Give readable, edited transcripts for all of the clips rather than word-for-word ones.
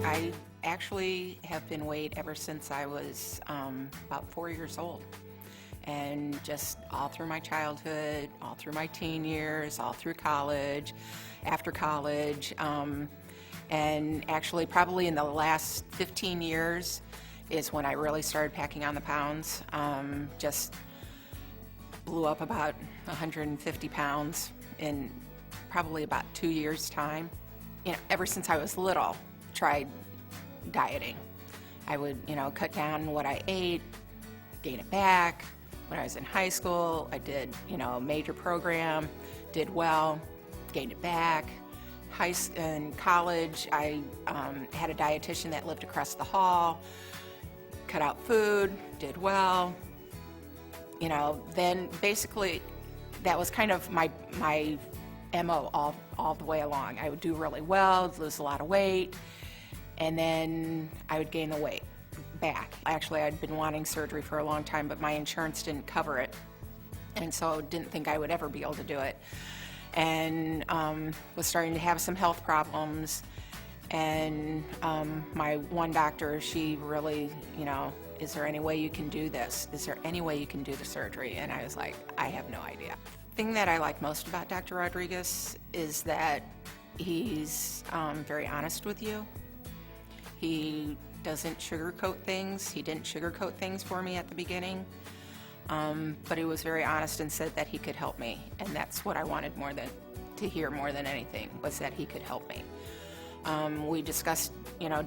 I actually have been weighed ever since I was about 4 years old. And just all through my childhood, all through my teen years, all through college, after college, and actually probably in the last 15 years is when I really started packing on the pounds. Just blew up about 150 pounds in probably about 2 years' time. Ever since I was little, tried dieting. I would, cut down what I ate, gain it back. When I was in high school, I did, a major program, did well, gained it back. In college, I had a dietitian that lived across the hall, cut out food, did well. Then basically that was kind of my MO all the way along. I would do really well, lose a lot of weight, and then I would gain the weight back. Actually, I'd been wanting surgery for a long time, but my insurance didn't cover it, and so didn't think I would ever be able to do it. And was starting to have some health problems, and my one doctor, she really, is there any way you can do this? Is there any way you can do the surgery? And I was like, I have no idea. The thing that I like most about Dr. Rodriguez is that he's very honest with you. He doesn't sugarcoat things. He didn't sugarcoat things for me at the beginning, but he was very honest and said that he could help me, and that's what I wanted to hear more than anything, was that he could help me. We discussed,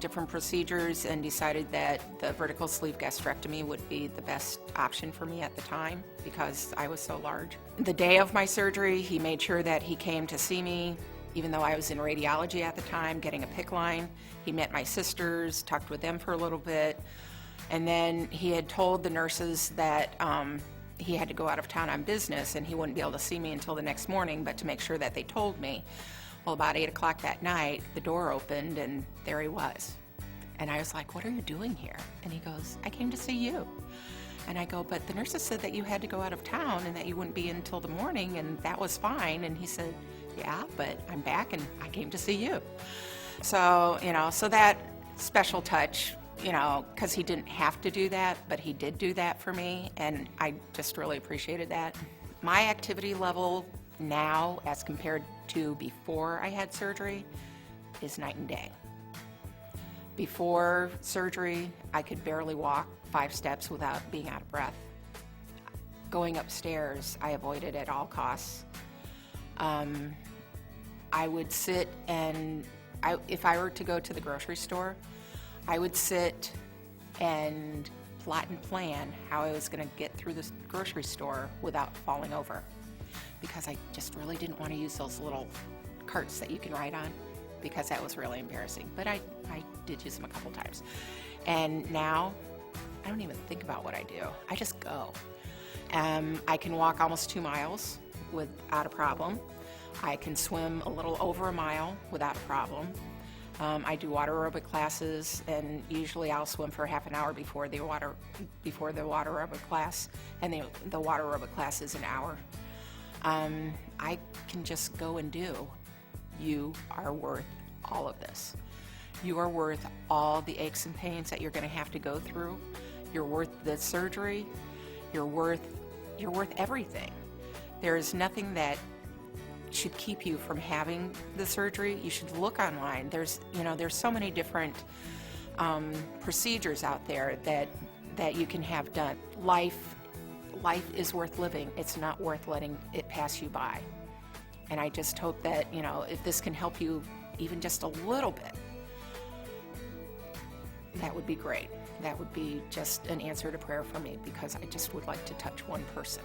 different procedures and decided that the vertical sleeve gastrectomy would be the best option for me at the time because I was so large. The day of my surgery, he made sure that he came to see me, even though I was in radiology at the time, getting a PICC line. He met my sisters, talked with them for a little bit, and then he had told the nurses that he had to go out of town on business and he wouldn't be able to see me until the next morning, but to make sure that they told me. Well, about 8 o'clock that night, the door opened and there he was. And I was like, what are you doing here? And he goes, I came to see you. And I go, but the nurses said that you had to go out of town and that you wouldn't be in until the morning, and that was fine. And he said, yeah, but I'm back and I came to see you. So, so that special touch, because he didn't have to do that, but he did do that for me, and I just really appreciated that. My activity level now, as compared to before I had surgery, is night and day. Before surgery, I could barely walk 5 steps without being out of breath. Going upstairs, I avoided at all costs. I would sit and, if I were to go to the grocery store, I would sit and plot and plan how I was going to get through the grocery store without falling over, because I just really didn't want to use those little carts that you can ride on, because that was really embarrassing. But I did use them a couple times. And now, I don't even think about what I do. I just go. I can walk almost 2 miles without a problem. I can swim a little over a mile without a problem. I do water aerobic classes, and usually I'll swim for half an hour before the water aerobic class, and the water aerobic class is an hour. I can just go and do. You are worth all of this. You are worth all the aches and pains that you're going to have to go through. You're worth the surgery. You're worth everything. There is nothing that should keep you from having the surgery. You should look online. There's so many different procedures out there that you can have done. Life is worth living. It's not worth letting it pass you by. And I just hope that, if this can help you even just a little bit, that would be great. That would be just an answer to prayer for me, because I just would like to touch one person.